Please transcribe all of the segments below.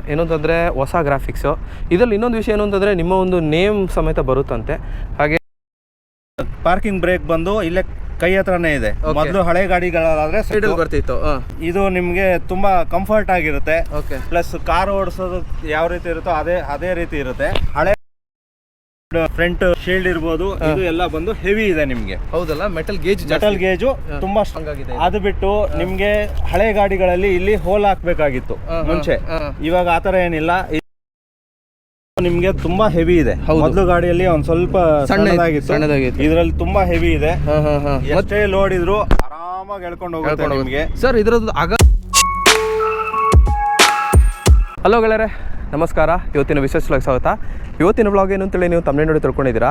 ಏನು ಅಂತಂದರೆ ಹೊಸ ಗ್ರಾಫಿಕ್ಸು. ಇದರಲ್ಲಿ ಇನ್ನೊಂದು ವಿಷಯ ಏನು ಅಂತಂದರೆ ನಿಮ್ಮ ಒಂದು ನೇಮ್ ಸಮೇತ ಬರುತ್ತಂತೆ. ಹಾಗೆ ಪಾರ್ಕಿಂಗ್ ಬ್ರೇಕ್ ಬಂದು ಇಲ್ಲೇ ಕೈ ಹತ್ರನೇ ಇದೆ. ಮೊದಲು ಹಳೆ ಗಾಡಿಗಳಾದ್ರೆ ಸೈಡಲ್ಲಿ ಬರ್ತಿತ್ತು. ಇದು ನಿಮಗೆ ತುಂಬಾ ಕಂಫರ್ಟ್ ಆಗಿರುತ್ತೆ. ಓಕೆ. ಪ್ಲಸ್ ಕಾರ್ ಓಡಿಸೋದು ಯಾವ ರೀತಿ ಇರುತ್ತೋ ಅದೇ ರೀತಿ ಇರುತ್ತೆ. ಹಳೆ ಫ್ರಂಟ್ ಶೀಲ್ಡ್ ಇರ್ಬೋದು, ಇದು ಎಲ್ಲ ಬಂದು ಹೆವಿ ಇದೆ ನಿಮ್ಗೆ. ಹೌದಲ್ಲ, ಮೆಟಲ್ ಗೇಜು ತುಂಬಾ ಸ್ಟ್ರಾಂಗ್ ಆಗಿದೆ. ಅದು ಬಿಟ್ಟು ನಿಮ್ಗೆ ಹಳೆ ಗಾಡಿಗಳಲ್ಲಿ ಇಲ್ಲಿ ಹೋಲ್ ಹಾಕ್ಬೇಕಾಗಿತ್ತು ಮುಂಚೆ. ಇವಾಗ ಆತರ ಏನಿಲ್ಲ, ನಿಮ್ಗೆ ತುಂಬಾ ಹೆವಿ ಇದೆ. ಮೊದಲು ಗಾಡಿಯಲ್ಲಿ ಒಂದ್ ಸ್ವಲ್ಪ ಸಣ್ಣದಾಗಿತ್ತು, ಇದ್ರಲ್ಲಿ ತುಂಬಾ ಹೆವಿ ಇದೆ. ಎಷ್ಟೇ ಲೋಡ್ ಇದ್ರು ಆರಾಮಾಗಿ ಎಳ್ಕೊಂಡು ಹೋಗುತ್ತೆ ನಿಮ್ಗೆ. ಸರ್ ಇದ್ರದ್ದು ಹಲೋ ಗೆಳೆಯರೆ, ನಮಸ್ಕಾರ. ಇವತ್ತಿನ ವಿಶೇಷವಾಗಿ ಸ್ವಾಗತ. ಇವತ್ತಿನ ಬ್ಲಾಗ್ ಏನು ಅಂತೇಳಿ ನೀವು ತಮ್ಮನೇ ನೋಡಿ ತಿಳ್ಕೊಂಡಿದ್ದೀರಾ.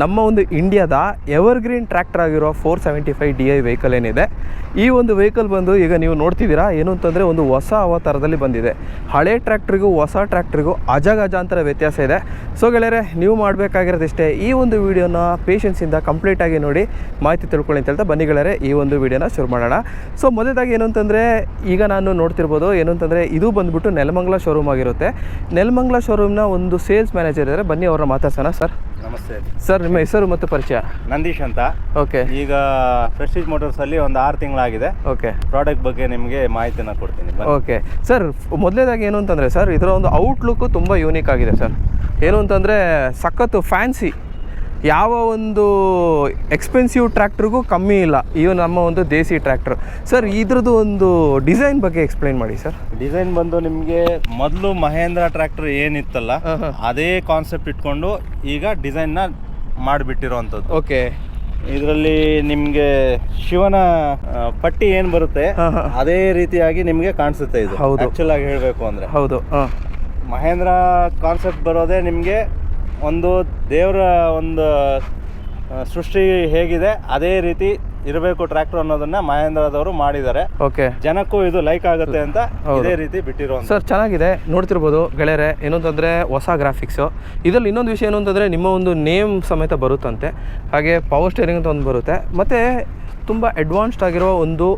ನಮ್ಮ ಒಂದು ಇಂಡಿಯಾದ ಎವರ್ಗ್ರೀನ್ ಟ್ರ್ಯಾಕ್ಟರ್ ಆಗಿರೋ 475 DI ವೆಹಿಕಲ್ ಏನಿದೆ, ಈ ಒಂದು ವೆಹಿಕಲ್ ಬಂದು ಈಗ ನೀವು ನೋಡ್ತಿದ್ದೀರಾ. ಏನು ಅಂತಂದರೆ ಒಂದು ಹೊಸ ಅವತಾರದಲ್ಲಿ ಬಂದಿದೆ. ಹಳೆ ಟ್ರ್ಯಾಕ್ಟ್ರಿಗೂ ಹೊಸ ಟ್ರ್ಯಾಕ್ಟ್ರಿಗೂ ಅಜಗಜಾಂತರ ವ್ಯತ್ಯಾಸ ಇದೆ. ಸೊ ಗೆಳೆಯರೆ, ನೀವು ಮಾಡಬೇಕಾಗಿರೋದಿಷ್ಟೇ, ಈ ಒಂದು ವಿಡಿಯೋನ ಪೇಷನ್ಸಿಂದ ಕಂಪ್ಲೀಟಾಗಿ ನೋಡಿ ಮಾಹಿತಿ ತಿಳ್ಕೊಳ್ಳಿ ಅಂತ ಹೇಳ್ತಾ ಬನ್ನಿ ಗೆಳೆಯರೆ, ಈ ಒಂದು ವಿಡಿಯೋನ ಶುರು ಮಾಡೋಣ. ಸೊ ಮೊದಲಾಗಿ ಏನು ಅಂತಂದರೆ, ಈಗ ನಾನು ನೋಡ್ತಿರ್ಬೋದು, ಏನು ಅಂತಂದರೆ ಇದು ಬಂದುಬಿಟ್ಟು ನೆಲಮಂಗಲ ಶೋರೂಮ್ ಆಗಿರುತ್ತೆ. ನೆಲಮಂಗಲ ಶೋರೂಮ್ನ ಒಂದು ಸೇಲ್ಸ್ ಮ್ಯಾನೇಜರ್ ಇದ್ದಾರೆ. ಬನ್ನಿ ಅವ್ರನ್ನ ಮಾತಾಡ್ಸೋಣ. ಸರ್ ನಮಸ್ತೆ ಸರ್, ನಿಮ್ಮ ಹೆಸರು ಮತ್ತು ಪರಿಚಯ? ನಂದೀಶ್ ಅಂತ. ಓಕೆ. ಈಗ ಪ್ರೆಸ್ಟೀಜ್ ಮೋಟರ್ಸ್ ಅಲ್ಲಿ ಒಂದು 6 ತಿಂಗಳಾಗಿದೆ. ಓಕೆ. ಪ್ರಾಡಕ್ಟ್ ಬಗ್ಗೆ ನಿಮಗೆ ಮಾಹಿತಿನ ಕೊಡ್ತೀನಿ. ಓಕೆ ಸರ್, ಮೊದಲೇದಾಗಿ ಏನು ಅಂತಂದರೆ ಸರ್, ಇದರ ಒಂದು ಔಟ್ಲುಕ್ಕು ತುಂಬ ಯೂನಿಕ್ ಆಗಿದೆ ಸರ್. ಏನು ಅಂತಂದರೆ ಸಖತ್ತು ಫ್ಯಾನ್ಸಿ, ಯಾವ ಒಂದು ಎಕ್ಸ್ಪೆನ್ಸಿವ್ ಟ್ರ್ಯಾಕ್ಟ್ರಿಗೂ ಕಮ್ಮಿ ಇಲ್ಲ, ಈವನ್ ನಮ್ಮ ಒಂದು ದೇಸಿ ಟ್ರ್ಯಾಕ್ಟರ್. ಸರ್ ಇದ್ರದ್ದು ಒಂದು ಡಿಸೈನ್ ಬಗ್ಗೆ ಎಕ್ಸ್ಪ್ಲೈನ್ ಮಾಡಿ ಸರ್. ಡಿಸೈನ್ ಬಂದು ನಿಮಗೆ ಮೊದಲು ಮಹೇಂದ್ರ ಟ್ರ್ಯಾಕ್ಟರ್ ಏನಿತ್ತಲ್ಲ ಅದೇ ಕಾನ್ಸೆಪ್ಟ್ ಇಟ್ಕೊಂಡು ಈಗ ಡಿಸೈನ್ನ ಮಾಡಿಬಿಟ್ಟಿರೋವಂಥದ್ದು. ಓಕೆ. ಇದರಲ್ಲಿ ನಿಮಗೆ ಶಿವನ ಪಟ್ಟಿ ಏನು ಬರುತ್ತೆ ಅದೇ ರೀತಿಯಾಗಿ ನಿಮಗೆ ಕಾಣಿಸುತ್ತೆ. ಇದು ಆಕ್ಚುಲ್ ಆಗಿ ಹೇಳಬೇಕು ಅಂದರೆ ಹೌದು. ಮಹೇಂದ್ರ ಕಾನ್ಸೆಪ್ಟ್ ಬರೋದೇ ನಿಮಗೆ ಒಂದು ದೇವರ ಒಂದು ಸೃಷ್ಟಿ ಹೇಗಿದೆ ಅದೇ ರೀತಿ ಇರಬೇಕು ಟ್ರ್ಯಾಕ್ಟರ್ ಅನ್ನೋದನ್ನ ಮಹೇಂದ್ರದವರು ಮಾಡಿದ್ದಾರೆ. ಓಕೆ. ಜನಕ್ಕೂ ಇದು ಲೈಕ್ ಆಗುತ್ತೆ ಅಂತ ಇದೇ ರೀತಿ ಬಿಟ್ಟಿರೋ. ಸರ್ ಚೆನ್ನಾಗಿದೆ, ನೋಡ್ತಿರ್ಬೋದು ಗೆಳೆಯರೆ. ಏನು ಅಂತಂದರೆ ಹೊಸ ಗ್ರಾಫಿಕ್ಸು. ಇದರಲ್ಲಿ ಇನ್ನೊಂದು ವಿಷಯ ಏನು ಅಂತಂದರೆ ನಿಮ್ಮ ಒಂದು ನೇಮ್ ಸಮೇತ ಬರುತ್ತಂತೆ. ಹಾಗೆ ಪವರ್ ಸ್ಟೇರಿಂಗ್ ಅಂತ ಒಂದು ಬರುತ್ತೆ. ಮತ್ತು ತುಂಬ ಅಡ್ವಾನ್ಸ್ಡ್ ಆಗಿರೋ ಒಂದು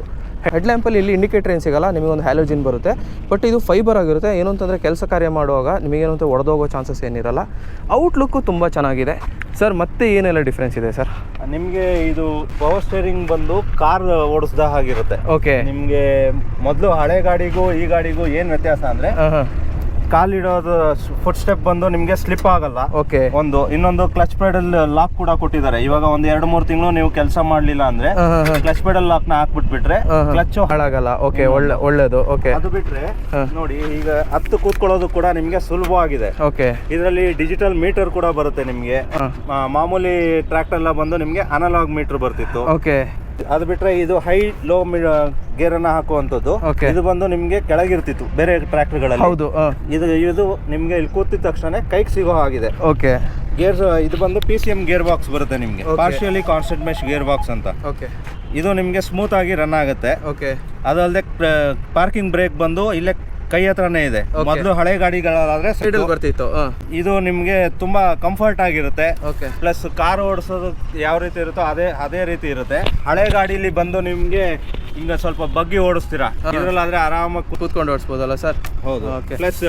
ಹೆಡ್ ಲ್ಯಾಂಪಲ್ಲಿ ಇಲ್ಲಿ ಇಂಡಿಕೇಟರ್ ಏನು ಸಿಗೋಲ್ಲ, ನಿಮಗೊಂದು ಹ್ಯಾಲೋಜಿನ್ ಬರುತ್ತೆ. ಬಟ್ ಇದು ಫೈಬರ್ ಆಗಿರುತ್ತೆ. ಏನು ಅಂತಂದರೆ ಕೆಲಸ ಕಾರ್ಯ ಮಾಡುವಾಗ ನಿಮಗೇನಂತ ಒಡೆದೋಗೋ ಚಾನ್ಸಸ್ ಏನಿರಲ್ಲ. ಔಟ್ಲುಕ್ಕು ತುಂಬ ಚೆನ್ನಾಗಿದೆ ಸರ್. ಮತ್ತೆ ಏನೆಲ್ಲ ಡಿಫ್ರೆನ್ಸ್ ಇದೆ ಸರ್? ನಿಮಗೆ ಇದು ಪವರ್ ಸ್ಟೇರಿಂಗ್ ಬಂದು ಕಾರ್ ಓಡಿಸ್ದ ಹಾಗಿರುತ್ತೆ. ಓಕೆ. ನಿಮಗೆ ಮೊದಲು ಹಳೆ ಗಾಡಿಗೂ ಈ ಗಾಡಿಗೂ ಏನು ವ್ಯತ್ಯಾಸ ಅಂದರೆ, ಕಾಲಿಡೋದು ಫುಟ್ ಸ್ಟೆಪ್ ಬಂದು ನಿಮಗೆ ಸ್ಲಿಪ್ ಆಗಲ್ಲ. ಓಕೆ. ಇನ್ನೊಂದು ಕ್ಲಚ್ ಪೆಡಲ್ ಲಾಕ್ ಕೂಡ ಕೊಟ್ಟಿದ್ದಾರೆ. ಇವಾಗ ಒಂದು 2-3 ತಿಂಗಳು ನೀವು ಕೆಲಸ ಮಾಡ್ಲಿಲ್ಲ ಅಂದ್ರೆ ಕ್ಲಚ್ ಪೆಡಲ್ ಲಾಕ್ ನ ಹಾಕ್ಬಿಟ್ಬಿಟ್ರೆ ಕ್ಲಚ್ ಹಾಳಾಗಲ್ಲ. ಓಕೆ, ಒಳ್ಳೇದು. ಓಕೆ. ಅದು ಬಿಟ್ರೆ ನೋಡಿ, ಈಗ 10 ಕೂತ್ಕೊಳ್ಳೋದು ಕೂಡ ನಿಮ್ಗೆ ಸುಲಭವಾಗಿದೆ. ಓಕೆ. ಇದರಲ್ಲಿ ಡಿಜಿಟಲ್ ಮೀಟರ್ ಕೂಡ ಬರುತ್ತೆ ನಿಮ್ಗೆ. ಮಾಮೂಲಿ ಟ್ರ್ಯಾಕ್ಟರ್ ಎಲ್ಲ ಬಂದು ನಿಮ್ಗೆ ಅನಲಾಗ್ ಮೀಟರ್ ಬರ್ತಿತ್ತು. ಓಕೆ. ಅದು ಬಿಟ್ರೆ ಇದು ಹೈ ಲೋ ಗೇರ್ ಅನ್ನ ಹಾಕುವಂತದ್ದು. ಇದು ಬಂದು ನಿಮ್ಗೆ ಕೆಳಗಿರ್ತಿತ್ತು ಬೇರೆ ಟ್ರ್ಯಾಕ್ಟರ್ ಗಳಲ್ಲಿ. ಹೌದು. ಇದು ನಿಮ್ಗೆ ಇಲ್ಲಿ ಕೂತಿದ ತಕ್ಷಣ ಕೈಗೆ ಸಿಗೋ ಹಾಗಿದೆ. ಓಕೆ. ಗೇರ್ ಇದು ಬಂದು PCM ಗೇರ್ ಬಾಕ್ಸ್ ಬರುತ್ತೆ ನಿಮ್ಗೆ, partially constant mesh gear box ಅಂತ. ಓಕೆ. ಇದು ನಿಮ್ಗೆ ಸ್ಮೂತ್ ಆಗಿ ರನ್ ಆಗುತ್ತೆ. ಓಕೆ. ಅದಲ್ಲದೆ ಪಾರ್ಕಿಂಗ್ ಬ್ರೇಕ್ ಬಂದು ಇಲ್ಲೇ ಕೈ ಹತ್ರನೇ ಇದೆ. ಮೊದಲು ಹಳೆ ಗಾಡಿಗಳಾದ್ರೆ ಸೈಡಲ್ಲಿ ಬರ್ತಿತ್ತು. ಇದು ನಿಮ್ಗೆ ತುಂಬಾ ಕಂಫರ್ಟ್ ಆಗಿರುತ್ತೆ. ಓಕೆ. ಪ್ಲಸ್ ಕಾರ್ ಓಡಿಸೋದು ಯಾವ ರೀತಿ ಇರುತ್ತೋ ಅದೇ ರೀತಿ ಇರುತ್ತೆ. ಹಳೆ ಗಾಡಿಲಿ ಬಂದು ನಿಮ್ಗೆ ಹಿಂಗ ಸ್ವಲ್ಪ ಬಗ್ಗಿ ಓಡಿಸ್ತೀರಾ, ಇದ್ರಲ್ಲಾದ್ರೆ ಆರಾಮಾಗಿ ಕೂತ್ಕೊಂಡು ಓಡಿಸ್ಬೋದಲ್ಲ ಸರ್? ಹೌದು. ಪ್ಲಸ್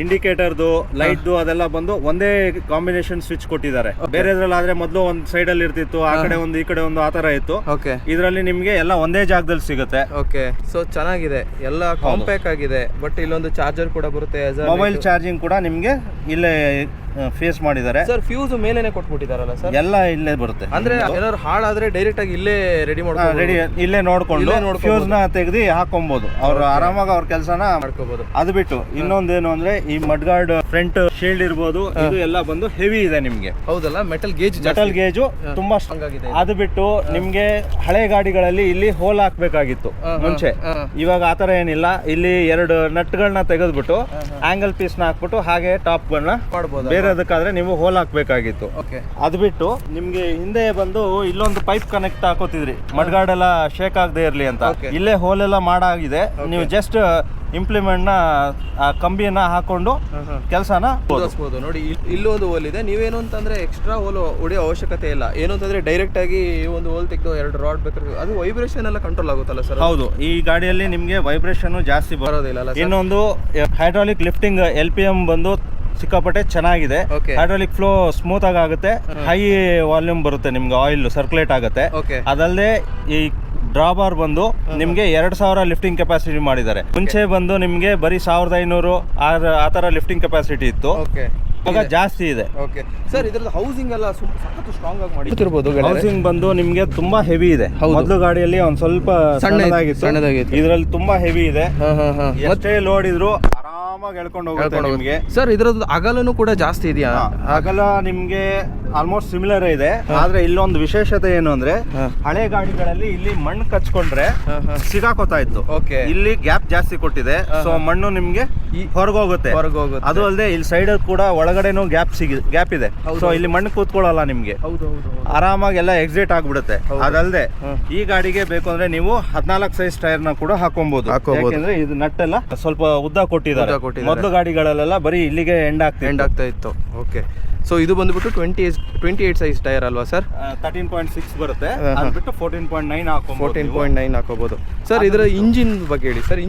ಇಂಡಿಕೇಟರ್ದು ಲೈಟ್ದು ಅದೆಲ್ಲ ಬಂದು ಒಂದೇ ಕಾಂಬಿನೇಷನ್ ಸ್ವಿಚ್ ಕೊಟ್ಟಿದ್ದಾರೆ. ಬೇರೆದ್ರಲ್ಲಾದ್ರೆ ಮೊದಲು ಒಂದು ಸೈಡ್ ಅಲ್ಲಿ ಇರ್ತಿತ್ತು, ಆ ಕಡೆ ಒಂದು ಈ ಕಡೆ ಒಂದು ಆತರ ಇತ್ತು. ಓಕೆ. ಇದರಲ್ಲಿ ನಿಮ್ಗೆ ಎಲ್ಲ ಒಂದೇ ಜಾಗದಲ್ಲಿ ಸಿಗುತ್ತೆ. ಓಕೆ. ಸೊ ಚೆನ್ನಾಗಿದೆ, ಎಲ್ಲ ಕಾಂಪ್ಯಾಕ್ಟ್ ಆಗಿದೆ. ಬಟ್ ಇಲ್ಲೊಂದು ಚಾರ್ಜರ್ ಕೂಡ ಬರುತ್ತೆ. ಮೊಬೈಲ್ ಚಾರ್ಜಿಂಗ್ ಕೂಡ ನಿಮ್ಗೆ ಇಲ್ಲೇ ಫೇಸ್ ಮಾಡಿದ್ದಾರೆ. ಸರ್ ಫ್ಯೂಸ್ ಮೇಲೇನೆ ಕೊಟ್ಬಿಟ್ಟಿದಾರಲ್ಲ ಸರ್? ಎಲ್ಲ ಇಲ್ಲೇ ಬರುತ್ತೆ. ಅಂದ್ರೆ ಏನಾದ್ರು ಹಾಳಾದ್ರೆ ಡೈರೆಕ್ಟ್ ಆಗಿ ಇಲ್ಲೇ ರೆಡಿ ಇಲ್ಲೇ ನೋಡ್ಕೊಂಡು ಫ್ಯೂಸ್ ನ ತೆಗೆದು ಹಾಕೊಬಹುದು. ಅವ್ರು ಆರಾಮಾಗಿ ಅವ್ರ ಕೆಲಸನ ಮಾಡ್ಕೋಬಹುದು. ಅದು ಬಿಟ್ಟು ಇನ್ನೊಂದೇನು ಅಂದ್ರೆ, ಈ ಮಡ್ಗಾರ್ಡ್ ಫ್ರಂಟ್ ಶೀಲ್ಡ್ ಇರ್ಬೋದು, ಇದು ಎಲ್ಲ ಬಂದು ಹೆವಿ ಇದೆ ನಿಮ್ಗೆ. ಹೌದಲ್ಲ, ಮೆಟಲ್ ಗೇಜು ತುಂಬಾ ಸ್ಟ್ರಾಂಗ್ ಆಗಿದೆ. ಅದು ಬಿಟ್ಟು ನಿಮ್ಗೆ ಹಳೆ ಗಾಡಿಗಳಲ್ಲಿ ಇಲ್ಲಿ ಹೋಲ್ ಹಾಕ್ಬೇಕಾಗಿತ್ತು ಮುಂಚೆ. ಇವಾಗ ಆತರ ಏನಿಲ್ಲ, ಇಲ್ಲಿ 2 ನಟ್ಗಳನ್ನ ತೆಗೆದ್ಬಿಟ್ಟು ಆಂಗಲ್ ಪೀಸ್ ನ ಹಾಕ್ಬಿಟ್ಟು ಹಾಗೆ ಟಾಪ್ ಗಳನ್ನ ಮಾಡಬಹುದು. ಬೇರೆದಕ್ಕಾದ್ರೆ ನೀವು ಹೋಲ್ ಹಾಕ್ಬೇಕಾಗಿತ್ತು. ಅದು ಬಿಟ್ಟು ನಿಮ್ಗೆ ಹಿಂದೆ ಬಂದು ಇಲ್ಲೊಂದು ಪೈಪ್ ಕನೆಕ್ಟ್ ಹಾಕೋತಿದ್ರಿ, ಮಡ್ಗಾರ್ಡ್ ಎಲ್ಲ ಶೇಕ್ ಆಗದೆ ಇರ್ಲಿ ಅಂತ. ಇಲ್ಲೇ ಹೋಲ್ ಎಲ್ಲ ಮಾಡಾಗಿದೆ. ನೀವು ಜಸ್ಟ್ ಇಂಪ್ಲಿಮೆಂಟ್ ನ ಆ ಕಂಬಿ ಕೀನ ಹಾಕೊಂಡು ಕೆಲಸನ ಓದಿಸ್ಬೋದು. ನೋಡಿ ಇಲ್ಲೂ ಒಂದು ಹೋಲ್ ಇದೆ. ನೀವೇನು ಅಂತಂದ್ರೆ ಎಕ್ಸ್ಟ್ರಾ ಹೋಲ್ ಹೊಡೆಯೋ ಅವಶ್ಯಕತೆ ಇಲ್ಲ. ಏನು ಅಂತಂದ್ರೆ ಡೈರೆಕ್ಟ್ ಆಗಿ ಒಂದು ಹೋಲ್ ತೆಗೆದು 2 ರಾಡ್ ಬೇಕಾದ್ರೆ ಅದು ವೈಬ್ರೇಷನ್ ಎಲ್ಲ ಕಂಟ್ರೋಲ್ ಆಗುತ್ತಲ್ಲ ಸರ್? ಹೌದು, ಈ ಗಾಡಿಯಲ್ಲಿ ನಿಮ್ಗೆ ವೈಬ್ರೇಷನ್ ಜಾಸ್ತಿ ಬರೋದಿಲ್ಲ. ಇನ್ನೊಂದು ಹೈಡ್ರಾಲಿಕ್ ಲಿಫ್ಟಿಂಗ್ LPM ಬಂದು ಸಿಕ್ಕಾಪಟ್ಟೆ ಚೆನ್ನಾಗಿದೆ. ಹೈಡ್ರಾಲಿಕ್ ಫ್ಲೋ ಸ್ಮೂತ್ ಆಗುತ್ತೆ, ಹೈ ವಾಲ್ಯೂಮ್ ಬರುತ್ತೆ, ನಿಮ್ಗೆ ಆಯಿಲ್ ಸರ್ಕ್ಯುಲೇಟ್ ಆಗುತ್ತೆ. ಅದಲ್ಲದೆ ಈ ಡ್ರಾಬಾರ್ ಬಂದು ನಿಮ್ಗೆ 2000 ಲಿಫ್ಟಿಂಗ್ ಕೆಪಾಸಿಟಿ ಮಾಡಿದ್ದಾರೆ. ಮುಂಚೆ ಬಂದು ನಿಮ್ಗೆ ಬರೀ 1500 ಆ ತರ ಲಿಫ್ಟಿಂಗ್ ಕೆಪಾಸಿಟಿ ಇತ್ತು, ಇವಾಗ ಜಾಸ್ತಿ ಇದೆ. ಓಕೆ ಸರ್, ಇದ್ರದ್ದು ಹೌಸಿಂಗ್ ಎಲ್ಲ ಸಾಕಷ್ಟು ಸ್ಟ್ರಾಂಗ್ ಆಗಿ ಮಾಡಿರ್ಬೋದು. ಹೌಸಿಂಗ್ ಬಂದು ನಿಮ್ಗೆ ತುಂಬಾ ಹೆವಿ ಇದೆ. ಮೊದಲು ಗಾಡಿಯಲ್ಲಿ ಒಂದ್ ಸ್ವಲ್ಪ ಸಣ್ಣದಾಗಿತ್ತು, ಇದ್ರಲ್ಲಿ ತುಂಬಾ ಹೆವಿ ಇದೆ. ಎಷ್ಟೇ ಲೋಡ್ ಇದ್ರು ಆರಾಮಾಗಿ ಎಳ್ಕೊಂಡು ಹೋಗುತ್ತೆ ನಿಮ್ಗೆ. ಸರ್ ಇದ್ರದ್ದು ಅಗಲನು ಕೂಡ ಜಾಸ್ತಿ ಇದೆಯಾ? ಅಗಲ ನಿಮ್ಗೆ ಆಲ್ಮೋಸ್ಟ್ ಸಿಮಿಲರ್ ಇದೆ. ಆದ್ರೆ ಇಲ್ಲೊಂದು ವಿಶೇಷತೆ ಏನು ಅಂದ್ರೆ ಹಳೆ ಗಾಡಿಗಳಲ್ಲಿ ಇಲ್ಲಿ ಮಣ್ಣು ಕಚ್ಕೊಂಡ್ರೆ ಸಿಗಾಕೋತಾ ಇತ್ತು. ಇಲ್ಲಿ ಗ್ಯಾಪ್ ಜಾಸ್ತಿ ಕೊಟ್ಟಿದೆ, ಸೊ ಮಣ್ಣು ನಿಮ್ಗೆ ಹೊರಗೋಗುತ್ತೆ. ಅದು ಅಲ್ಲದೆ ಇಲ್ಲಿ ಸೈಡ್ ಕೂಡ ಒಳಗಡೆನೂ ಗ್ಯಾಪ್ ಇದೆ, ಸೊ ಇಲ್ಲಿ ಮಣ್ಣು ಕೂತ್ಕೊಳ್ಳಲ್ಲ ನಿಮ್ಗೆ, ಆರಾಮಾಗಿ ಎಲ್ಲ ಎಕ್ಸಿಟ್ ಆಗ್ಬಿಡುತ್ತೆ. ಅದಲ್ಲದೆ ಈ ಗಾಡಿಗೆ ಬೇಕು ಅಂದ್ರೆ ನೀವು 14 ಸೈಜ್ ಟೈರ್ ನ ಕೂಡ ಹಾಕೊಬಹುದು. ಯಾಕೆಂದ್ರೆ ಇದು ನಟ್ ಎಲ್ಲ ಸ್ವಲ್ಪ ಉದ್ದ ಕೊಟ್ಟಿದ್ದಾರೆ. ಮೊದಲು ಗಾಡಿಗಳಲ್ಲೆಲ್ಲ ಬರೀ ಇಲ್ಲಿಗೆ ಎಂಡ್ ಆಗ್ತಾ ಇತ್ತು. ಓಕೆ, ಸೊ ಇದು ಬಂದ್ಬಿಟ್ಟು 28 ಸೈಜ್ ಟೈರ್ ಅಲ್ವಾ ಸರ್? 13.6 ಬರುತ್ತೆ, ಅದ್ಬಿಟ್ಟು 14.9 ಹಾಕೋಬಹುದು. ಸರ್ ಇದರ ಇಂಜಿನ್ ಬಗ್ಗೆ ಹೇಳಿ ಸರ್.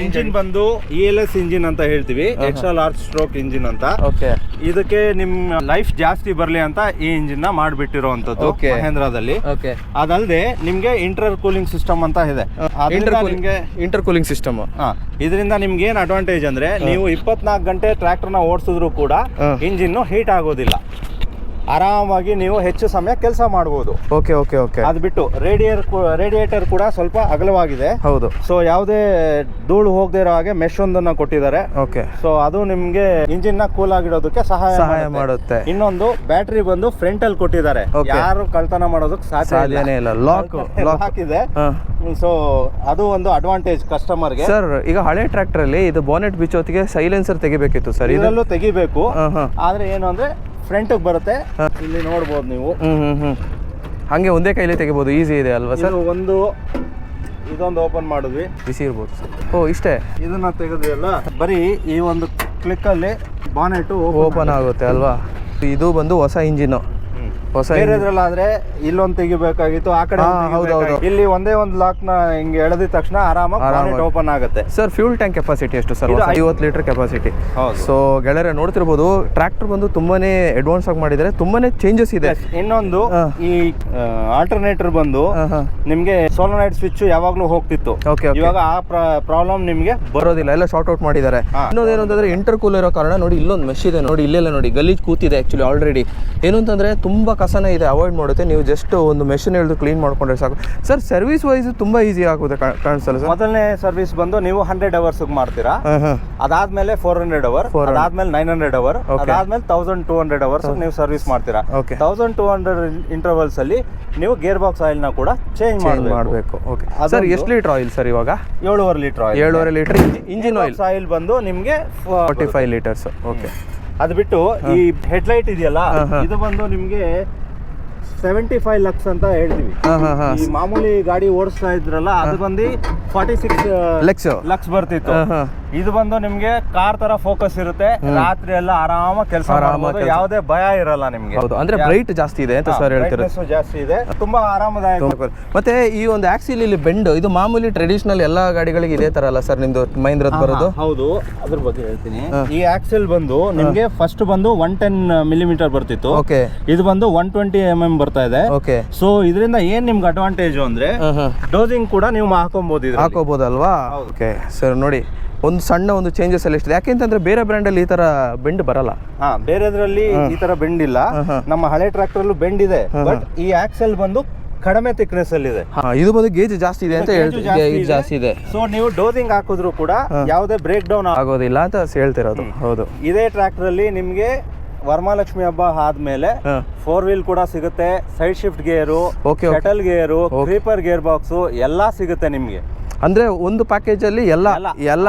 ಇಂಜಿನ್ ಬಂದು ELS ಇಂಜಿನ್ ಅಂತ ಹೇಳ್ತೀವಿ, ಎಕ್ಸ್ಟ್ರಾ ಲಾರ್ಜ್ ಸ್ಟ್ರೋಕ್ ಇಂಜಿನ್ ಅಂತ. ಇದಕ್ಕೆ ನಿಮ್ ಲೈಫ್ ಜಾಸ್ತಿ ಬರ್ಲಿ ಅಂತ ಈ ಇಂಜಿನ್ ನ ಮಾಡ್ಬಿಟ್ಟಿರುವಂತದ್ದು ಮಹೇಂದ್ರದಲ್ಲಿ. ಅದಲ್ಲದೆ ನಿಮ್ಗೆ ಇಂಟರ್ ಕೂಲಿಂಗ್ ಸಿಸ್ಟಮ್ ಅಂತ ಇದೆ. ಇಂಟರ್ ಕೂಲಿಂಗ್ ಸಿಸ್ಟಮ್ ಇದರಿಂದ ನಿಮ್ಗೆ ಏನ್ ಅಡ್ವಾಂಟೇಜ್ ಅಂದ್ರೆ ನೀವು 24 ಗಂಟೆ ಟ್ರ್ಯಾಕ್ಟರ್ ನ ಓಡಿಸಿದ್ರು ಕೂಡ ಇಂಜಿನ್ ಹೀಟ್ ಆಗೋದಿಲ್ಲ, ಆರಾಮಾಗಿ ನೀವು ಹೆಚ್ಚು ಸಮಯ ಕೆಲಸ ಮಾಡಬಹುದು. ಅದು ಬಿಟ್ಟು ರೇಡಿಯೇಟರ್ ಕೂಡ ಸ್ವಲ್ಪ ಅಗಲವಾಗಿದೆ. ಹೌದು, ಸೊ ಯಾವುದೇ ಧೂಳು ಹೋಗದೆ ಇರೋ ಹಾಗೆ ಮೆಶ್ ಒಂದನ್ನ ಕೊಟ್ಟಿದ್ದಾರೆ. ಸೊ ಅದು ನಿಮ್ಗೆ ಇಂಜಿನ್ ನ ಕೂಲ್ ಆಗಿಡೋದಕ್ಕೆ ಸಹಾಯ ಮಾಡುತ್ತೆ. ಇನ್ನೊಂದು ಬ್ಯಾಟರಿ ಬಂದು ಫ್ರಂಟ್ ಅಲ್ಲಿ ಕೊಟ್ಟಿದ್ದಾರೆ, ಯಾರು ಕಳ್ತನ ಮಾಡೋದಕ್ಕೆ ಸಾಧ್ಯನೇ ಇಲ್ಲ, ಲಾಕ್ ಇದೆ. ಸೊ ಅದು ಒಂದು ಅಡ್ವಾಂಟೇಜ್ ಕಸ್ಟಮರ್ಗೆ. ಸರ್ ಈಗ ಹಳೆ ಟ್ರ್ಯಾಕ್ಟರ್ ಅಲ್ಲಿ ಇದು ಬೋನೆಟ್ ಬಿಚ್ಚೋತಿಗೆ ಸೈಲೆನ್ಸರ್ ತೆಗಿಬೇಕಿತ್ತು ಸರ್, ಇದರಲ್ಲೂ ತೆಗಿಬೇಕು. ಆದ್ರೆ ಏನು ಅಂದ್ರೆ ಫ್ರಂಟ್ ಬರುತ್ತೆ, ಇಲ್ಲಿ ನೋಡ್ಬೋದು ನೀವು. ಹಂಗೆ ಒಂದೇ ಕೈಲಿ ತೆಗಿಬಹುದು, ಈಸಿ ಇದೆ ಅಲ್ವಾ ಸರ್? ಇದೊಂದು ಓಪನ್ ಮಾಡಿದ್ವಿ, ಬಿಸಿ ಇರ್ಬೋದು ಸರ್. ಇಷ್ಟೇ, ಇದನ್ನ ತೆಗೆದ್ವಿ ಅಲ್ಲ, ಬರೀ ಈ ಒಂದು ಕ್ಲಿಕ್ ಅಲ್ಲಿ ಬಾನೆಟ್ ಓಪನ್ ಆಗುತ್ತೆ ಅಲ್ವಾ? ಇದು ಬಂದು ಹೊಸ ಇಂಜಿನ್. ಬೇರೆದ್ರಲ್ಲಾದ್ರೆ ಇಲ್ಲೊಂದು ತೆಗಿಬೇಕಾಗಿತ್ತು, ಆ ಕಡೆ ಇಲ್ಲಿ ಒಂದೇ ಒಂದು ಲಾಕ್ ನ ಹಿಂಗೆ ಎಳೆದ ತಕ್ಷಣ ಆರಾಮಾಗಿ ಓಪನ್ ಆಗುತ್ತೆ. ಸರ್ ಫ್ಯೂಲ್ ಟ್ಯಾಂಕ್ ಕೆಪಾಸಿಟಿ ಎಷ್ಟು ಸರ್? 50 litre capacity. ಸೊ ಗೆಳೆಯರೆ ನೋಡ್ತಿರ್ಬೋದು, ಟ್ರ್ಯಾಕ್ಟರ್ ಬಂದು ತುಂಬಾನೇ ಅಡ್ವಾನ್ಸ್ ಆಗಿ ಮಾಡಿದ್ದಾರೆ, ತುಂಬಾನೇ ಚೇಂಜಸ್ ಇದೆ. ಇನ್ನೊಂದು ಈ ಆಲ್ಟರ್ನೇಟರ್ ಬಂದು ನಿಮ್ಗೆ ಸೋಲನಾಯ್ಡ್ ಸ್ವಿಚ್ ಯಾವಾಗ್ಲೂ ಹೋಗ್ತಿತ್ತು, ಇವಾಗ ಆ ಪ್ರಾಬ್ಲಮ್ ನಿಮ್ಗೆ ಬರೋದಿಲ್ಲ, ಎಲ್ಲ ಶಾರ್ಟ್ ಔಟ್ ಮಾಡಿದ್ದಾರೆ. ಇನ್ನೊಂದೇನು ಅಂತಂದ್ರೆ ಇಂಟರ್ ಕೂಲ್ ಇರೋ ಕಾರಣ ನೋಡಿ ಇಲ್ಲೊಂದು ಮೆಶ್ ಇದೆ ನೋಡಿ, ಇಲ್ಲೆಲ್ಲ ನೋಡಿ ಗಲೀಜ್ ಕೂತಿದೆ ಆಕ್ಚುಲಿ ಆಲ್ರೆಡಿ. ಏನು ಅಂತಂದ್ರೆ ತುಂಬಾ ಕಸನ ಇದೆ, ಅವಾಯ್ಡ್ ಮಾಡುತ್ತೆ. ನೀವು ಜಸ್ಟ್ ಒಂದು ಮೆಷಿನ್ ಹಿಡಿದು ಕ್ಲೀನ್ ಮಾಡ್ಕೊಂಡ್ರೆ ಸಾಕು ಸರ್. ಸರ್ವಿಸ್ ವೈಸ್ ತುಂಬಾ ಈಸಿ ಆಗುತ್ತೆ ಕಾಣಿಸ್ತಲ್ಲ ಸರ್? ಮೊದಲನೇ ಸರ್ವಿಸ್ ಬಂದು ನೀವು 100 ಅವರ್ಸ್ ಮಾಡ್ತೀರಾ, ಅದಾದ್ಮೇಲೆ 400 ಅವರ್, ಅದಾದ್ಮೇಲೆ 900 ಅವರ್, ಅದಾದ್ಮೇಲೆ 1200 ಅವರ್ಸ್ ನೀವು ಸರ್ವಿಸ್ ಮಾಡ್ತೀರಾ. 1200 ಇಂಟರ್ವಲ್ಸ್ ಅಲ್ಲಿ ನೀವು ಗೇರ್ ಬಾಕ್ಸ್ ಆಯಿಲ್ ನ ಕೂಡ ಚೇಂಜ್ ಮಾಡಬೇಕು. ಸರ್ ಎಷ್ಟು ಲೀಟರ್ ಆಯಿಲ್ ಸರ್ ಇವಾಗ? 7.5 litre oil. 7.5 litre engine oil ಬಂದು ನಿಮ್ಗೆ 45 ಲೀಟರ್ಸ್. ಓಕೆ, ಅದು ಬಿಟ್ಟು ಈ ಹೆಡ್ಲೈಟ್ ಇದೆಯಲ್ಲ, ಇದು ಬಂದು ನಿಮ್ಗೆ 75 ಲಕ್ಷ ಅಂತ ಹೇಳ್ತೀವಿ. ಈ ಮಾಮೂಲಿ ಗಾಡಿ ಓಡಿಸ್ತಾ ಇದ್ರಲ್ಲ, ಅದು ಬಂದು 46 ಲಕ್ಷ ಬರ್ತಿತ್ತು. ಇದು ಬಂದು ನಿಮ್ಗೆ ಕಾರ್ ತರ ಫೋಕಸ್ ಇರುತ್ತೆ, ರಾತ್ರಿ ಎಲ್ಲ ಆರಾಮಾಗಿ ಕೆಲಸ ಮಾಡಬಹುದು, ಯಾವುದೇ ಭಯ ಇರಲ್ಲ ನಿಮ್ಗೆ. ಅಂದ್ರೆ ಬ್ರೈಟ್ ಜಾಸ್ತಿ ಇದೆ ಅಂತ ಸರ್ ಹೇಳ್ತಾರೆ. ಜಾಸ್ತಿ ಇದೆ, ತುಂಬಾ ಆರಾಮದಾಯಕ. ಮತ್ತೆ ಈ ಒಂದು ಆಕ್ಸಿಲ್ ಇಲ್ಲಿ ಬೆಂಡ್, ಇದು ಮಾಮೂಲಿ ಟ್ರೆಡಿಷನಲ್ ಎಲ್ಲಾ ಗಾಡಿಗಳಿಗೆ ಇದೇ ತರ ಅಲ್ಲ ಸರ್ ನಿಮ್ದು ಮಹೀಂದ್ರದ್ ಬರೋದು? ಹೌದು, ಅದ್ರ ಬಗ್ಗೆ ಹೇಳ್ತೀನಿ. ಈ ಆಕ್ಸಿಲ್ ಬಂದು ನಿಮ್ಗೆ ಫಸ್ಟ್ ಬಂದು 110 ಮಿಲಿಮೀಟರ್ ಬರ್ತಿತ್ತು, ಇದು ಬಂದು 120 mm ಬರ್ತಾ ಇದೆ. ಸೊ ಇದರಿಂದ ಏನ್ ನಿಮ್ಗೆ ಅಡ್ವಾಂಟೇಜ್ ಅಂದ್ರೆ ಡೋಸಿಂಗ್ ಕೂಡ ನೀವು ಹಾಕೋಬಹುದಲ್ವಾ? ಓಕೆ ಸರ್, ನೋಡಿ ಒಂದು ಸಣ್ಣ ಒಂದು ಚೇಂಜಸ್ ಎಲ್ಲ ಎಷ್ಟಿದೆ. ಯಾಕೆಂತಂದ್ರೆ ಬೇರೆ ಬ್ರ್ಯಾಂಡ್ ಅಲ್ಲಿ ಈ ತರ ಬೆಂಡ್ ಬರಲ್ಲ. ಬೇರೆದ್ರಲ್ಲಿ ಈ ತರ ಬೆಂಡ್ ಇಲ್ಲ, ನಮ್ಮ ಹಳೆ ಟ್ರ್ಯಾಕ್ಟರ್ ಅಲ್ಲೂ ಬೆಂಡ್ ಇದೆ, ಬಟ್ ಈ ಆಕ್ಸೆಲ್ ಬಂದು ಕಡಿಮೆ ಥಿಕ್ನೆಸ್ ಅಲ್ಲಿ ಇದೆ. ಇದು ಬಂದು ಗೇಜ್ ಜಾಸ್ತಿ ಇದೆ ಅಂತ ಜಾಸ್ತಿ ಇದೆ. ಸೊ ನೀವು ಡೋಸಿಂಗ್ ಹಾಕಿದ್ರು ಕೂಡ ಯಾವುದೇ ಬ್ರೇಕ್ ಡೌನ್ ಆಗೋದಿಲ್ಲ ಅಂತ ಹೇಳ್ತಿರೋದು. ಹೌದು, ಇದೇ ಟ್ರ್ಯಾಕ್ಟರ್ ಅಲ್ಲಿ ನಿಮ್ಗೆ ವರಮಹಾಲಕ್ಷ್ಮಿ ಹಬ್ಬ ಆದ್ಮೇಲೆ 4 ವೀಲ್ ಕೂಡ ಸಿಗುತ್ತೆ, ಸೈಡ್ ಶಿಫ್ಟ್ ಗೇರು, ಶಟಲ್ ಗೇರು, ಕ್ರೀಪರ್ ಗೇರ್ ಬಾಕ್ಸ್ ಎಲ್ಲಾ ಸಿಗುತ್ತೆ ನಿಮ್ಗೆ. ಅಂದ್ರೆ ಒಂದು ಪ್ಯಾಕೇಜ್ ಅಲ್ಲಿ ಎಲ್ಲ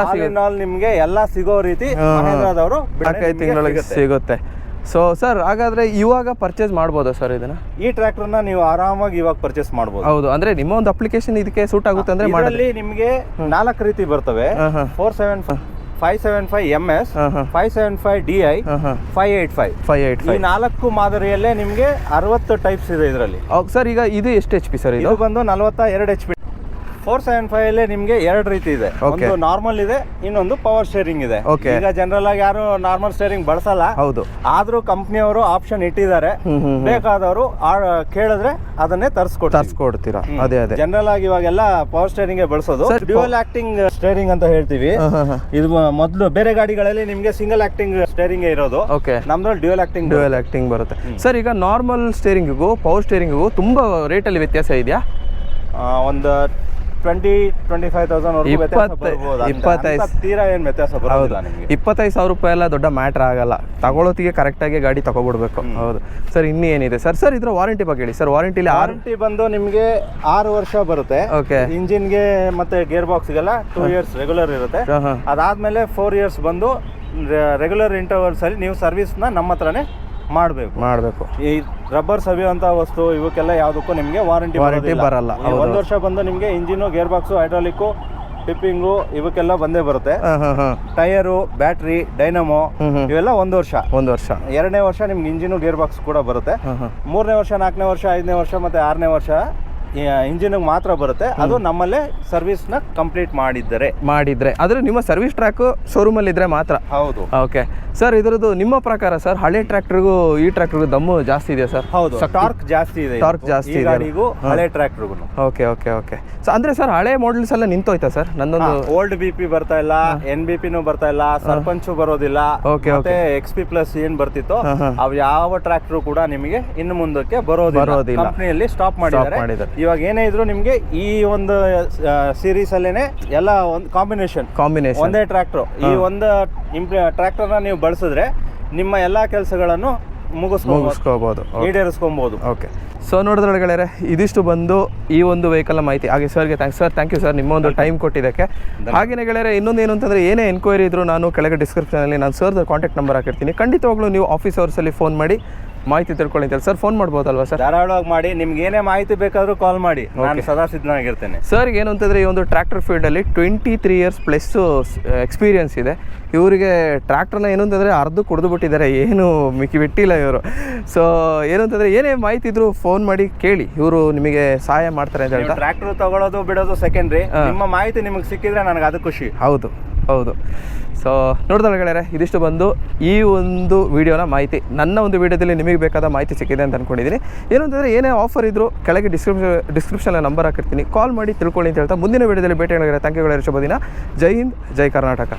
ನಿಮ್ಗೆ ಎಲ್ಲ ಸಿಗೋ ರೀತಿ ಮಹೇಂದ್ರದವರು 5 ತಿಂಗಳಿಗೆ ಸಿಗುತ್ತೆ. ಸೊ ಸರ್, ಹಾಗಾದ್ರೆ ಇವಾಗ ಪರ್ಚೇಸ್ ಮಾಡ್ಬೋದಾ ಸರ್ ಇದನ್ನ? ಈ ಟ್ರ್ಯಾಕ್ಟರ್ ನ ನೀವು ಆರಾಮಾಗಿ ಇವಾಗ ಪರ್ಚೇಸ್ ಮಾಡಬಹುದು. ಹೌದು, ಅಂದ್ರೆ ನಿಮ್ಮ ಒಂದು ಅಪ್ಲಿಕೇಶನ್ ಇದಕ್ಕೆ ಸೂಟ್ ಆಗುತ್ತೆ ಅಂದ್ರೆ ನಿಮ್ಗೆ 4 ರೀತಿ ಬರ್ತವೆ. 575 MS, ಹಾಂ ಹಾಂ 575 DI, ಹಾಂ ಹಾಂ 585. 585. ಈ 4 ಮಾದರಿಯಲ್ಲೇ ನಿಮಗೆ 60 ಟೈಪ್ಸ್ ಇದೆ ಇದರಲ್ಲಿ. ಸರ್ ಈಗ ಇದು ಎಷ್ಟು HP ಸರ್ ಇದು? ಇದು ಬಂದು 42 HP. 475 ಅಲ್ಲೇ ನಿಮ್ಗೆ 2 ರೀತಿ ಇದೆ. ಒಂದು ನಾರ್ಮಲ್ ಇದೆ, ಇನ್ನೊಂದು ಪವರ್ ಸ್ಟೇರಿಂಗ್ ಇದೆ. ಈಗ ಜನರಲ್ ಆಗಿ ಯಾರು ನಾರ್ಮಲ್ ಸ್ಟೇರಿಂಗ್ ಬಳಸಲ್ಲ. ಹೌದು. ಆದ್ರೂ ಕಂಪ್ನಿಯವರು ಆಪ್ಷನ್ ಇಟ್ಟಿದ್ದಾರೆ. ಬೇಕಾದವರು ಕೇಳಿದ್ರೆ ಅದನ್ನೇ ತರಿಸ್ಕೊಡ್ತೀರಾ? ಅದೇ ಅದೇ. ಜನರಲ್ ಆಗಿ ಇವಾಗೆಲ್ಲ ಪವರ್ ಸ್ಟೇರಿಂಗ್ ಬಳಸೋದು. ಡ್ಯುಯಲ್ ಆಕ್ಟಿಂಗ್ ಸ್ಟೇರಿಂಗ್ ಅಂತ ಹೇಳ್ತೀವಿ. ಇದು ಮೊದಲು ಬೇರೆ ಗಾಡಿಗಳಲ್ಲಿ ನಿಮ್ಗೆ ಸಿಂಗಲ್ ಆಕ್ಟಿಂಗ್ ಸ್ಟೇರಿಂಗ್ ಇರೋದು. ನಮ್ದ್ರಲ್ಲಿ ಡ್ಯುಯಲ್ ಆಕ್ಟಿಂಗ್ ಬರುತ್ತೆ. ಸರ್ ಈಗ ನಾರ್ಮಲ್ ಸ್ಟೇರಿಂಗಿಗೂ ಪವರ್ ಸ್ಟೇರಿಂಗಿಗೂ ತುಂಬಾ ರೇಟಲ್ಲಿ ವ್ಯತ್ಯಾಸ ಇದೆಯಾ? ಒಂದು 20-25,000 ತೀರಾ ಏನು ವ್ಯತ್ಯಾಸ ಬರೋದಿಲ್ಲ ನಿಮಗೆ. 25,000 ರೂಪಾಯಿ ಎಲ್ಲ ದೊಡ್ಡ ಮ್ಯಾಟ್ರ್ ಆಗಲ್ಲ. ತಗೊಳ್ಳೋತಿಗೆ ಕರೆಕ್ಟಾಗಿ ಗಾಡಿ ತಗೊಬಿಡ್ಬೇಕು. ಹೌದು ಸರ್. ಇನ್ನೂ ಏನಿದೆ ಸರ್? ಸರ್ ಇದ್ರ ವಾರಂಟಿ ಬಗ್ಗೆ ಹೇಳಿ ಸರ್. ವಾರಂಟಿ ಬಂದು ನಿಮಗೆ 6 ವರ್ಷ ಬರುತ್ತೆ. ಓಕೆ. ಇಂಜಿನ್ಗೆ ಮತ್ತೆ ಗೇರ್ ಬಾಕ್ಸ್ಗೆಲ್ಲ 2 ಇಯರ್ಸ್ ರೆಗ್ಯುಲರ್ ಇರುತ್ತೆ. ಅದಾದ್ಮೇಲೆ 4 ಇಯರ್ಸ್ ಬಂದು ರೆಗ್ಯುಲರ್ ಇಂಟರ್ವಲ್ಸ್ ಅಲ್ಲಿ ನೀವು ಸರ್ವಿಸ್ನ ನಮ್ಮ ಹತ್ರನೇ ಮಾಡಬೇಕು. ಈ ರಬ್ಬರ್ ಸವಿಯುವಂತ ವಸ್ತು ಇವಕ್ಕೆಲ್ಲ ಯಾವುದಕ್ಕೂ ನಿಮಗೆ ವಾರಂಟಿ ಬರಲ್ಲ. 1 ವರ್ಷ ಬಂದು ನಿಮಗೆ ಇಂಜಿನು, ಗೇರ್ ಬಾಕ್ಸು, ಹೈಡ್ರಾಲಿಕ್ಕು, ಟಿಪ್ಪಿಂಗು ಇವಕ್ಕೆಲ್ಲ ಬಂದೇ ಬರುತ್ತೆ. ಟೈರು, ಬ್ಯಾಟ್ರಿ, ಡೈನಮೋ ಇವೆಲ್ಲ 1 ವರ್ಷ. 2ನೇ ವರ್ಷ ನಿಮ್ಗೆ ಇಂಜಿನು, ಗೇರ್ ಬಾಕ್ಸ್ ಕೂಡ ಬರುತ್ತೆ. 3ನೇ ವರ್ಷ, 4ನೇ ವರ್ಷ, 5ನೇ ವರ್ಷ ಮತ್ತೆ 6ನೇ ವರ್ಷ ಇಂಜಿನ್ ಮಾತ್ರ ಬರುತ್ತೆ. ಅದು ನಮ್ಮಲ್ಲೇ ಸರ್ವಿಸ್ ನ ಕಂಪ್ಲೀಟ್ ಮಾಡಿದ್ರೆ ಆದ್ರೆ ನಿಮ್ಮ ಸರ್ವಿಸ್ ಟ್ರ್ಯಾಕ್ ಶೋರೂಮ್ ಅಲ್ಲಿ ಇದ್ರೆ ಮಾತ್ರ. ಹೌದು. Okay sir. ಇದರದ್ದು ನಿಮ್ಮ ಪ್ರಕಾರ ಸರ್ ಹಳೆ ಟ್ರ್ಯಾಕ್ಟರ್ಗೂ ಈ ಟ್ರ್ಯಾಕ್ಟರ್ಗೂ ದಮ್ಮು ಜಾಸ್ತಿ ಇದೆ ಸರ್? ಹೌದು. ಟಾರ್ಕ್ ಜಾಸ್ತಿ ಇದೆ ಗಾಡಿಗೂ ಹಳೆ ಟ್ರ್ಯಾಕ್ಟರ್ಗೂ. ಓಕೆ. ಸೊ ಅಂದ್ರೆ ಸರ್ ಹಳೆ ಮಾಡೆಲ್ಸ್ ಎಲ್ಲ ನಿಂತೋಯ್ತಾ ಸರ್? ನಂದೊಂದು ಓಲ್ಡ್ BP ಬರ್ತಾ ಇಲ್ಲ, NBP ಬರ್ತಾ ಇಲ್ಲ, ಸರ್ಪಂಚು ಬರೋದಿಲ್ಲ, ಮತ್ತೆ XP ಪ್ಲಸ್ ಏನ್ ಬರ್ತಿತ್ತು ಅವ್ ಯಾವ ಟ್ರ್ಯಾಕ್ಟರ್ ಕೂಡ ನಿಮಗೆ ಇನ್ನು ಮುಂದಕ್ಕೆ ಬರೋದಿಲ್ಲ. ಕಂಪನಿಯಲ್ಲಿ ಸ್ಟಾಪ್ ಮಾಡಿದ್ದಾರೆ. ಇವಾಗ ಏನೇ ಇದ್ರು ನಿಮ್ಗೆ ಈ ಒಂದು ಸೀರೀಸ್ ಅಲ್ಲೇನೆ ಎಲ್ಲ ಒಂದು ಕಾಂಬಿನೇಷನ್ ಒಂದೇ ಟ್ರ್ಯಾಕ್ಟರ್. ಈ ಒಂದು ಟ್ರ್ಯಾಕ್ಟರ್ ನ ನೀವು ಬಳಸಿದ್ರೆ ನಿಮ್ಮ ಎಲ್ಲಾ ಕೆಲಸಗಳನ್ನು ಮುಗಿಸ್ಕೋಬಹುದು, ಈಡೇರಿಸ್ಕೊಬಹುದು. ಓಕೆ. ಸೊ ನೋಡಿದ್ರೆ ಗೆಳೆಯರೆ, ಇದಿಷ್ಟು ಬಂದು ಈ ಒಂದು ವೆಹಿಕಲ್ ಮಾಹಿತಿ. ಹಾಗೆ ಸರ್ಗೆ ಥ್ಯಾಂಕ್ ಯು ಸರ್ ನಿಮ್ಮ ಒಂದು ಟೈಮ್ ಕೊಟ್ಟಿದ್ದಕ್ಕೆ. ಹಾಗೆಯೇ ಗೆಳೆಯರೆ, ಇನ್ನೊಂದು ಏನು ಅಂತಂದರೆ ಏನೇ ಎನ್ಕ್ವೈರಿ ಇದ್ರು ನಾನು ಕೆಳಗೆ ಡಿಸ್ಕ್ರಿಪ್ಷನಲ್ಲಿ ನಾನು ಸರ್ದು ಕಾಂಟ್ಯಾಕ್ಟ್ ನಂಬರ್ ಹಾಕಿರ್ತೀನಿ. ಖಂಡಿತವಾಗ್ಲೂ ನೀವು ಆಫೀಸ್ ಅವರ್ಸಲ್ಲಿ ಫೋನ್ ಮಾಡಿ ಮಾಹಿತಿ ತಿಳ್ಕೊಳ್ಳಿ ಅಂತ ಸರ್. Phone ಮಾಡ್ಬೋದಲ್ವಾ sir? ಧಾರಾಳವಾಗಿ ಮಾಡಿ. ನಿಮ್ಗೆ ಏನೇ ಮಾಹಿತಿ ಬೇಕಾದ್ರೂ ಕಾಲ್ ಮಾಡಿ, ನಾನು ಸದಾ ಸಿದ್ಧನಾಗಿರ್ತೇನೆ. ಸರ್ ಏನು ಅಂತಂದರೆ ಈ ಒಂದು ಟ್ರ್ಯಾಕ್ಟರ್ ಫೀಲ್ಡಲ್ಲಿ 23 ಇಯರ್ಸ್ ಪ್ಲಸ್ ಎಕ್ಸ್ಪೀರಿಯನ್ಸ್ ಇದೆ ಇವರಿಗೆ. ಟ್ರ್ಯಾಕ್ಟರ್ನ ಏನು ಅಂತಂದರೆ ಅರ್ಧ ಕುಡಿದು ಬಿಟ್ಟಿದ್ದಾರೆ, ಏನು ಮಿಕ್ಕಿ ಬಿಟ್ಟಿಲ್ಲ ಇವರು. ಸೊ ಏನು ಅಂತಂದರೆ ಏನೇ ಮಾಹಿತಿ ಇದ್ರು ಫೋನ್ ಮಾಡಿ ಕೇಳಿ, ಇವರು ನಿಮಗೆ ಸಹಾಯ ಮಾಡ್ತಾರೆ ಅಂತ ಹೇಳ್ತಾ. ಟ್ರ್ಯಾಕ್ಟರ್ ತಗೊಳ್ಳೋದು ಬಿಡೋದು ಸೆಕೆಂಡ್ರಿ, ನಿಮ್ಮ ಮಾಹಿತಿ ನಿಮಗೆ ಸಿಕ್ಕಿದ್ರೆ ನನಗೆ ಅದು ಖುಷಿ. ಹೌದು. ಸೊ ನೋಡಿದ್ರೆ ಗೆಳೆಯರೆ, ಇದಿಷ್ಟು ಬಂದು ಈ ಒಂದು ವಿಡಿಯೋನ ಮಾಹಿತಿ. ನನ್ನ ಒಂದು ವಿಡಿಯೋದಲ್ಲಿ ನಿಮಗೆ ಬೇಕಾದ ಮಾಹಿತಿ ಸಿಕ್ಕಿದೆ ಅಂತ ಅಂದ್ಕೊಂಡಿದ್ದೀನಿ. ಏನು ಅಂತಂದರೆ ಏನೇ ಆಫರ್ ಇದ್ದರೂ ಕೆಳಗೆ ಡಿಸ್ಕ್ರಿಪ್ಷನಲ್ಲಿ ನಂಬರ್ ಹಾಕಿರ್ತೀನಿ, ಕಾಲ್ ಮಾಡಿ ತಿಳ್ಕೊಳ್ಳಿ ಅಂತ ಹೇಳ್ತಾ ಮುಂದಿನ ವಿಡಿಯೋದಲ್ಲಿ ಭೇಟಿ ಗೆಳೆಯರೆ. ಥ್ಯಾಂಕ್ ಯು ಗೆಳೆಯರೆ. ಶುಭ ದಿನ. ಜೈ ಹಿಂದ್, ಜೈ ಕರ್ನಾಟಕ.